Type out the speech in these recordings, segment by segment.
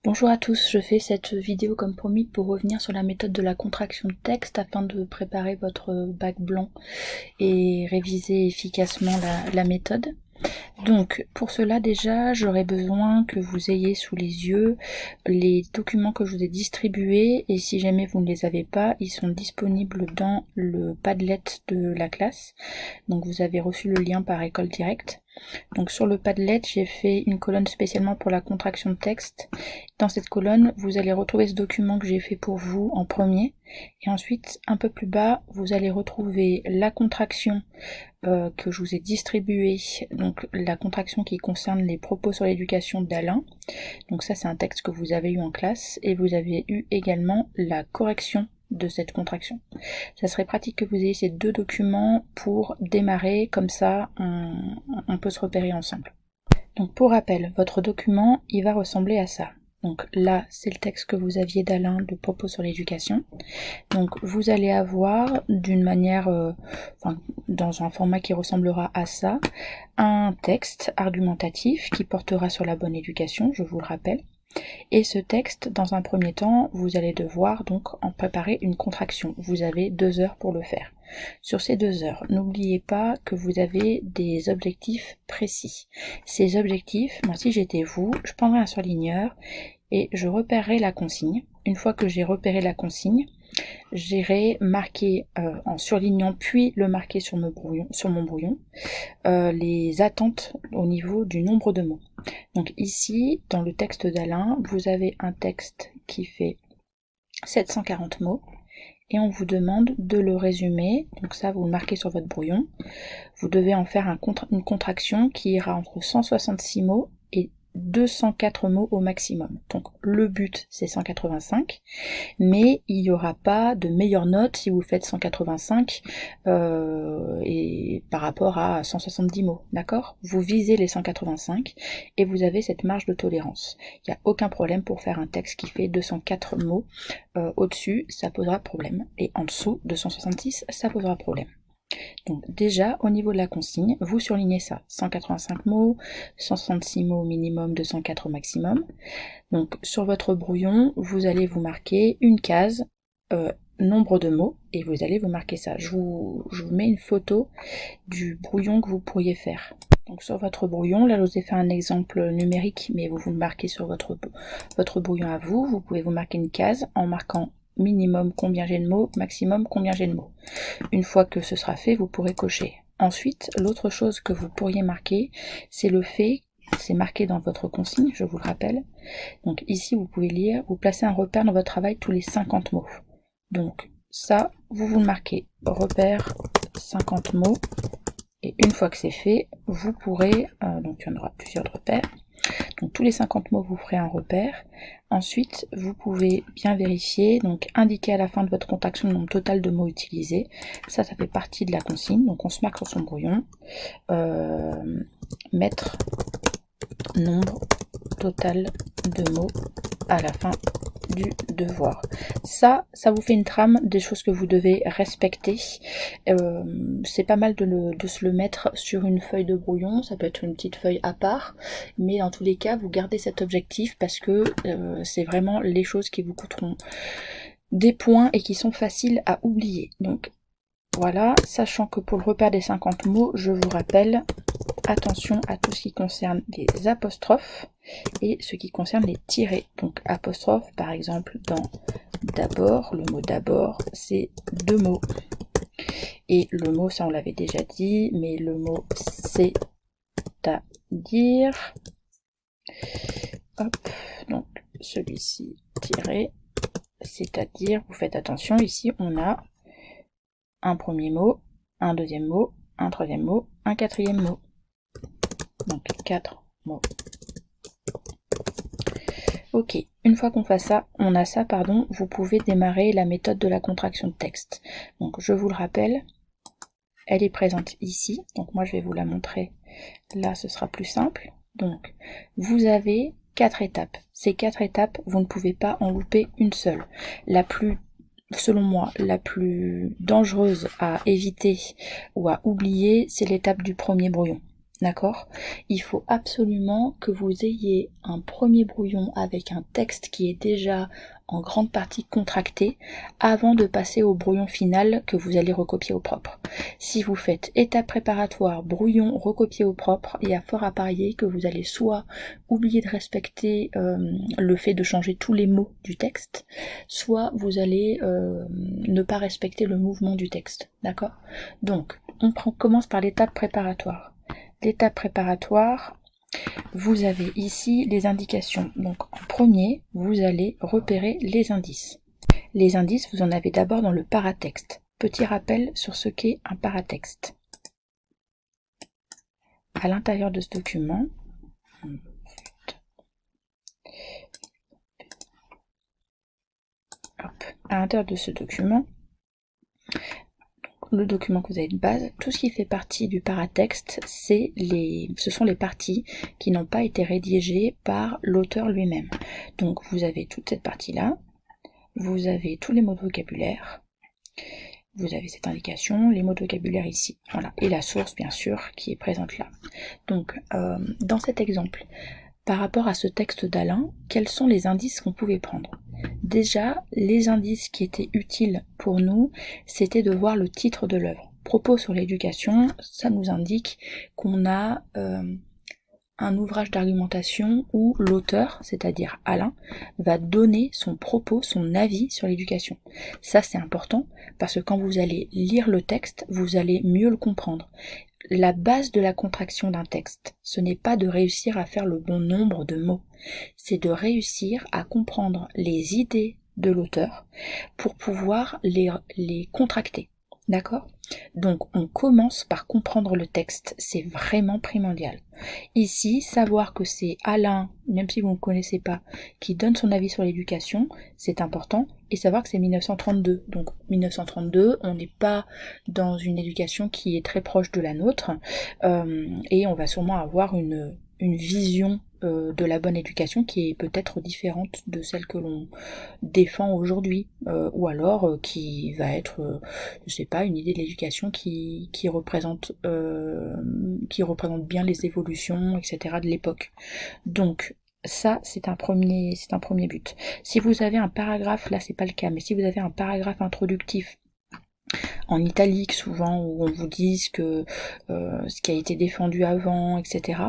Bonjour à tous, je fais cette vidéo comme promis pour revenir sur la méthode de la contraction de texte afin de préparer votre bac blanc et réviser efficacement la méthode. Donc pour cela déjà j'aurais besoin que vous ayez sous les yeux les documents que je vous ai distribués et si jamais vous ne les avez pas, ils sont disponibles dans le Padlet de la classe. Donc vous avez reçu le lien par École Directe. Donc sur le Padlet, j'ai fait une colonne spécialement pour la contraction de texte. Dans cette colonne, vous allez retrouver ce document que j'ai fait pour vous en premier. Et ensuite, un peu plus bas, vous allez retrouver la contraction que je vous ai distribuée. Donc la contraction qui concerne les propos sur l'éducation d'Alain. Donc ça, c'est un texte que vous avez eu en classe. Et vous avez eu également la correction de cette contraction. Ça serait pratique que vous ayez ces deux documents pour démarrer, comme ça on peut se repérer ensemble. Donc pour rappel, votre document il va ressembler à ça. Donc là c'est le texte que vous aviez d'Alain de propos sur l'éducation. Donc vous allez avoir d'une manière, dans un format qui ressemblera à ça, un texte argumentatif qui portera sur la bonne éducation, je vous le rappelle. Et ce texte, dans un premier temps, vous allez devoir donc en préparer une contraction. Vous avez 2 heures pour le faire. Sur ces 2 heures, n'oubliez pas que vous avez des objectifs précis. Ces objectifs, moi si j'étais vous, je prendrais un surligneur et je repérerai la consigne. Une fois que j'ai repéré la consigne, j'irai marquer en surlignant puis le marquer sur mon brouillon, les attentes au niveau du nombre de mots. Donc ici, dans le texte d'Alain, vous avez un texte qui fait 740 mots et on vous demande de le résumer. Donc ça, vous le marquez sur votre brouillon. Vous devez en faire une contraction qui ira entre 166 mots et 204 mots au maximum. Donc le but c'est 185, mais il n'y aura pas de meilleure note si vous faites 185 et par rapport à 170 mots, d'accord? Vous visez les 185 et vous avez cette marge de tolérance. Il n'y a aucun problème pour faire un texte qui fait 204 mots. Au-dessus, ça posera problème, et en dessous, 266, ça posera problème. Donc déjà, au niveau de la consigne, vous surlignez ça. 185 mots, 166 mots au minimum, 204 au maximum. Donc sur votre brouillon, vous allez vous marquer une case, nombre de mots, et vous allez vous marquer ça. Je vous mets une photo du brouillon que vous pourriez faire. Donc sur votre brouillon, là je vous ai fait un exemple numérique, mais vous le marquez sur votre brouillon à vous. Vous pouvez vous marquer une case en marquant minimum combien j'ai de mots, maximum combien j'ai de mots. Une fois que ce sera fait, vous pourrez cocher. Ensuite, l'autre chose que vous pourriez marquer, c'est le fait, c'est marqué dans votre consigne, je vous le rappelle. Donc ici, vous pouvez lire, vous placez un repère dans votre travail tous les 50 mots. Donc ça, vous le marquez, repère 50 mots. Et une fois que c'est fait, vous pourrez, donc il y en aura plusieurs repères. Donc tous les 50 mots, vous ferez un repère. Ensuite, vous pouvez bien vérifier, donc indiquer à la fin de votre contraction le nombre total de mots utilisés. Ça fait partie de la consigne. Donc on se marque sur son brouillon. Mettre nombre total de mots à la fin du devoir. Ça vous fait une trame des choses que vous devez respecter. C'est pas mal de se le mettre sur une feuille de brouillon, ça peut être une petite feuille à part, mais dans tous les cas vous gardez cet objectif parce que c'est vraiment les choses qui vous coûteront des points et qui sont faciles à oublier. Donc voilà, sachant que pour le repère des 50 mots, je vous rappelle, attention à tout ce qui concerne les apostrophes et ce qui concerne les tirets. Donc apostrophe, par exemple, dans d'abord, le mot d'abord, c'est 2 mots. Et le mot, ça on l'avait déjà dit, mais le mot c'est-à-dire, hop, donc celui-ci, tiré, c'est-à-dire, vous faites attention, ici on a un premier mot, un deuxième mot, un troisième mot, un quatrième mot. Donc 4 mots. Ok, une fois qu'on a ça, vous pouvez démarrer la méthode de la contraction de texte. Donc je vous le rappelle, elle est présente ici. Donc moi je vais vous la montrer. Là ce sera plus simple. Donc vous avez 4 étapes. Ces 4 étapes, vous ne pouvez pas en louper une seule. Selon moi, la plus dangereuse à éviter ou à oublier, c'est l'étape du premier brouillon. D'accord? Il faut absolument que vous ayez un premier brouillon avec un texte qui est déjà en grande partie contracté avant de passer au brouillon final que vous allez recopier au propre. Si vous faites étape préparatoire, brouillon, recopier au propre, il y a fort à parier que vous allez soit oublier de respecter le fait de changer tous les mots du texte, soit vous allez ne pas respecter le mouvement du texte. D'accord? Donc, on commence par l'étape préparatoire. L'étape préparatoire, vous avez ici les indications. Donc en premier, vous allez repérer les indices. Les indices, vous en avez d'abord dans le paratexte. Petit rappel sur ce qu'est un paratexte. À l'intérieur de ce document, à l'intérieur de ce document, le document que vous avez de base, tout ce qui fait partie du paratexte, ce sont les parties qui n'ont pas été rédigées par l'auteur lui-même. Donc vous avez toute cette partie-là, vous avez tous les mots de vocabulaire, vous avez cette indication, les mots de vocabulaire ici, voilà, et la source bien sûr qui est présente là. Donc dans cet exemple, par rapport à ce texte d'Alain, quels sont les indices qu'on pouvait prendre? Déjà, les indices qui étaient utiles pour nous, c'était de voir le titre de l'œuvre. Propos sur l'éducation, ça nous indique qu'on a un ouvrage d'argumentation où l'auteur, c'est-à-dire Alain, va donner son propos, son avis sur l'éducation. Ça c'est important parce que quand vous allez lire le texte, vous allez mieux le comprendre. La base de la contraction d'un texte, ce n'est pas de réussir à faire le bon nombre de mots, c'est de réussir à comprendre les idées de l'auteur pour pouvoir les contracter. D'accord? Donc on commence par comprendre le texte, c'est vraiment primordial. Ici, savoir que c'est Alain, même si vous ne le connaissez pas, qui donne son avis sur l'éducation, c'est important, et savoir que c'est 1932. Donc 1932, on n'est pas dans une éducation qui est très proche de la nôtre, et on va sûrement avoir une vision de la bonne éducation qui est peut-être différente de celle que l'on défend aujourd'hui, ou alors qui va être, je sais pas, une idée de l'éducation qui représente bien les évolutions, etc. de l'époque. Donc ça, c'est un premier but. Si vous avez un paragraphe, là c'est pas le cas, mais si vous avez un paragraphe introductif en italique souvent, où on vous dise que ce qui a été défendu avant, etc.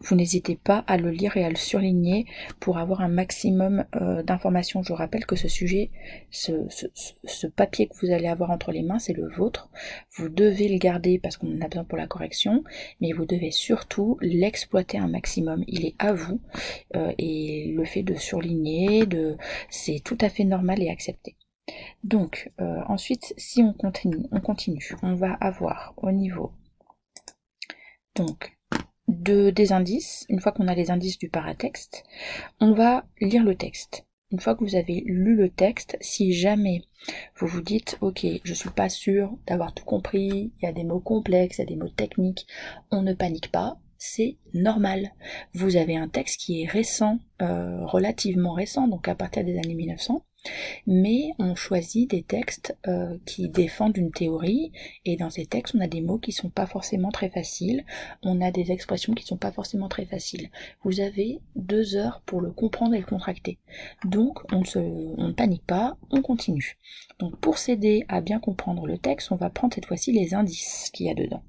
Vous n'hésitez pas à le lire et à le surligner pour avoir un maximum d'informations. Je rappelle que ce sujet, ce papier que vous allez avoir entre les mains, c'est le vôtre. Vous devez le garder parce qu'on en a besoin pour la correction, mais vous devez surtout l'exploiter un maximum. Il est à vous, et le fait de surligner, c'est tout à fait normal et accepté. Donc ensuite, si on continue, on va avoir au niveau donc des indices. Une fois qu'on a les indices du paratexte, on va lire le texte. Une fois que vous avez lu le texte, si jamais vous vous dites ok, je suis pas sûre d'avoir tout compris, il y a des mots complexes, il y a des mots techniques, on ne panique pas, c'est normal. Vous avez un texte qui est récent, relativement récent, donc à partir des années 1900, mais on choisit des textes qui défendent une théorie, et dans ces textes on a des mots qui sont pas forcément très faciles, on a des expressions qui sont pas forcément très faciles. Vous avez 2 heures pour le comprendre et le contracter, donc on ne panique pas, on continue. Donc pour s'aider à bien comprendre le texte, on va prendre cette fois-ci les indices qu'il y a dedans,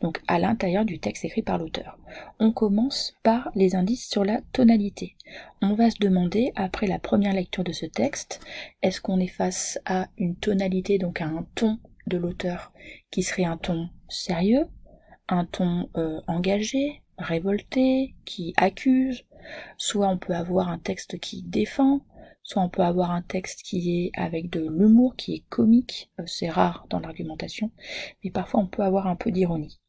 donc à l'intérieur du texte écrit par l'auteur. On commence par les indices sur la tonalité. On va se demander, après la première lecture de ce texte, est-ce qu'on est face à une tonalité, donc à un ton de l'auteur qui serait un ton sérieux, un ton engagé, révolté, qui accuse, soit on peut avoir un texte qui défend, soit on peut avoir un texte qui est avec de l'humour, qui est comique, c'est rare dans l'argumentation, mais parfois on peut avoir un peu d'ironie.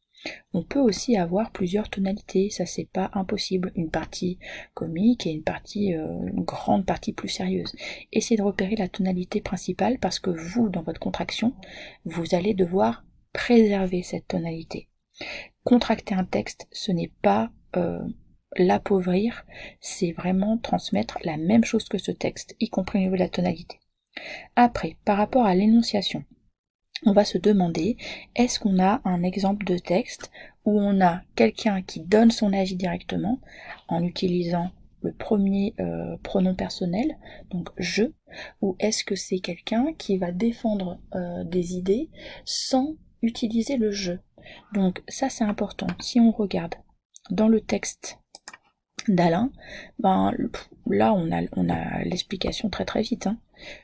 On peut aussi avoir plusieurs tonalités, ça c'est pas impossible, une partie comique et une grande partie plus sérieuse. Essayez de repérer la tonalité principale parce que vous, dans votre contraction, vous allez devoir préserver cette tonalité. Contracter un texte, ce n'est pas l'appauvrir, c'est vraiment transmettre la même chose que ce texte, y compris au niveau de la tonalité. Après, par rapport à l'énonciation, on va se demander, est-ce qu'on a un exemple de texte où on a quelqu'un qui donne son avis directement en utilisant le premier pronom personnel, donc je, ou est-ce que c'est quelqu'un qui va défendre des idées sans utiliser le je. Donc ça c'est important. Si on regarde dans le texte d'Alain, ben là on a l'explication très très vite.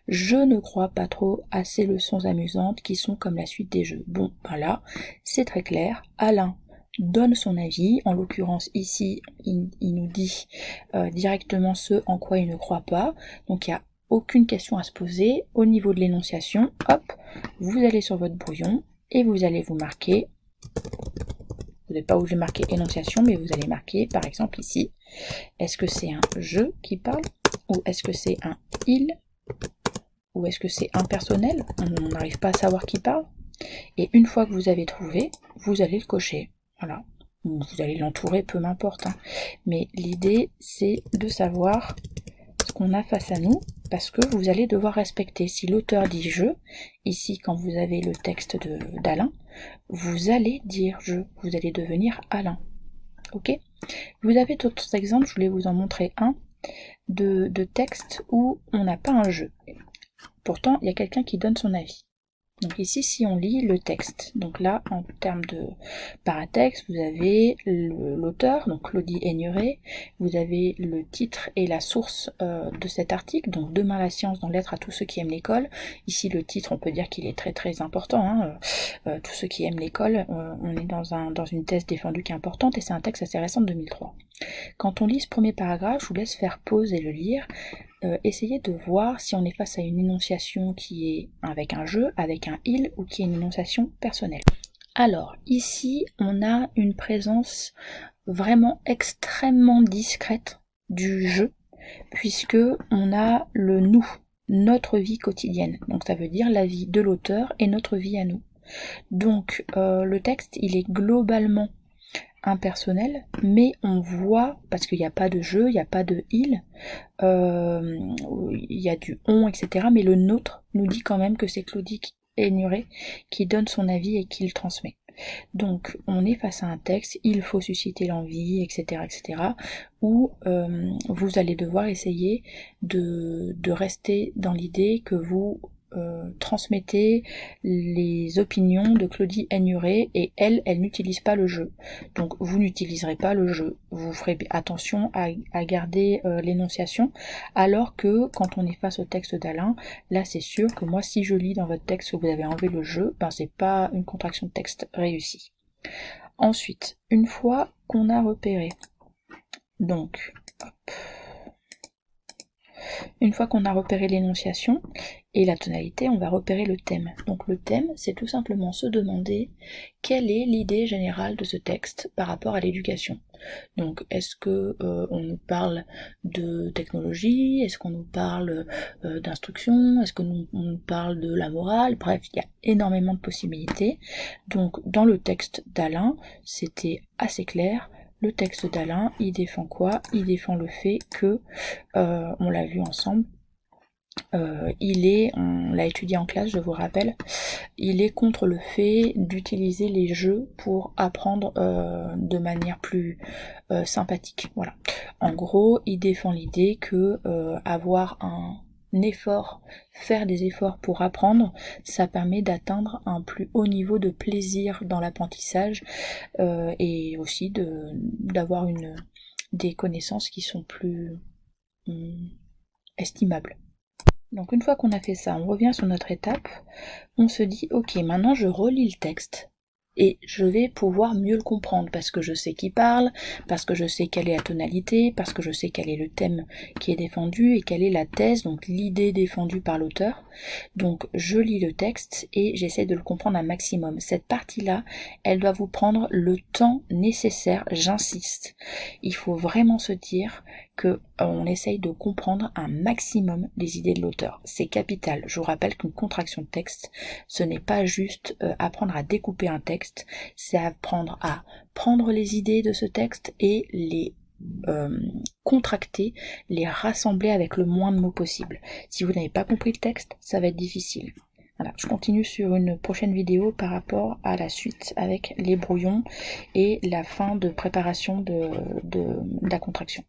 Je ne crois pas trop à ces leçons amusantes qui sont comme la suite des jeux. Bon, ben là, c'est très clair. Alain donne son avis. En l'occurrence, ici, il nous dit directement ce en quoi il ne croit pas. Donc, il n'y a aucune question à se poser. Au niveau de l'énonciation, hop, vous allez sur votre brouillon et vous allez vous marquer. Vous n'êtes pas obligé de marquer énonciation, mais vous allez marquer, par exemple ici, est-ce que c'est un je qui parle ou est-ce que c'est un il ou est-ce que c'est impersonnel? On n'arrive pas à savoir qui parle. Et une fois que vous avez trouvé, vous allez le cocher. Voilà. Vous allez l'entourer, peu m'importe. Mais l'idée, c'est de savoir ce qu'on a face à nous, parce que vous allez devoir respecter. Si l'auteur dit je, ici quand vous avez le texte d'Alain, vous allez dire je, vous allez devenir Alain. Ok? Vous avez d'autres exemples, je voulais vous en montrer un, de texte où on n'a pas un je. Pourtant, il y a quelqu'un qui donne son avis. Donc ici, si on lit le texte, donc là, en termes de paratexte, vous avez l'auteur, donc Claudie Aigneret, vous avez le titre et la source de cet article, donc Demain la science dans Lettres à tous ceux qui aiment l'école. Ici, le titre, on peut dire qu'il est très très important, tous ceux qui aiment l'école, on est dans une thèse défendue qui est importante, et c'est un texte assez récent de 2003. Quand on lit ce premier paragraphe, je vous laisse faire pause et le lire. Essayez de voir si on est face à une énonciation qui est avec un je, avec un il, ou qui est une énonciation personnelle. Alors, ici, on a une présence vraiment extrêmement discrète du je, puisque on a le nous, notre vie quotidienne. Donc ça veut dire la vie de l'auteur et notre vie à nous. Donc le texte, il est globalement impersonnel, mais on voit, parce qu'il n'y a pas de je, il n'y a pas de il, il y a du on, etc. Mais le nôtre nous dit quand même que c'est Claudie Aigneret qui donne son avis et qui le transmet. Donc on est face à un texte, il faut susciter l'envie, etc., où vous allez devoir essayer de rester dans l'idée que vous transmettez les opinions de Claudie Aigneret, et elle n'utilise pas le je. Donc vous n'utiliserez pas le je. Vous ferez attention à garder l'énonciation, alors que quand on est face au texte d'Alain, là c'est sûr que moi si je lis dans votre texte que vous avez enlevé le je, ben c'est pas une contraction de texte réussie. Ensuite, une fois qu'on a repéré, donc hop, une fois qu'on a repéré l'énonciation et la tonalité, on va repérer le thème. Donc le thème, c'est tout simplement se demander quelle est l'idée générale de ce texte par rapport à l'éducation. Donc est-ce que on nous parle de technologie, est-ce qu'on nous parle d'instruction, est-ce qu'on nous parle de la morale, bref, il y a énormément de possibilités. Donc dans le texte d'Alain, c'était assez clair. Le texte d'Alain, il défend quoi? Il défend le fait que, on l'a vu ensemble, on l'a étudié en classe, je vous rappelle, il est contre le fait d'utiliser les jeux pour apprendre de manière plus sympathique. Voilà. En gros, il défend l'idée que avoir un effort, faire des efforts pour apprendre, ça permet d'atteindre un plus haut niveau de plaisir dans l'apprentissage et aussi d'avoir des connaissances qui sont plus estimables. Donc une fois qu'on a fait ça, on revient sur notre étape, on se dit ok, maintenant je relis le texte et je vais pouvoir mieux le comprendre parce que je sais qui parle, parce que je sais quelle est la tonalité, parce que je sais quel est le thème qui est défendu et quelle est la thèse, donc l'idée défendue par l'auteur. Donc je lis le texte et j'essaie de le comprendre un maximum. Cette partie-là, elle doit vous prendre le temps nécessaire, j'insiste. Il faut vraiment se dire que on essaye de comprendre un maximum les idées de l'auteur. C'est capital. Je vous rappelle qu'une contraction de texte, ce n'est pas juste apprendre à découper un texte, c'est apprendre à prendre les idées de ce texte et les contracter, les rassembler avec le moins de mots possible. Si vous n'avez pas compris le texte, ça va être difficile. Voilà, je continue sur une prochaine vidéo par rapport à la suite avec les brouillons et la fin de préparation de la contraction.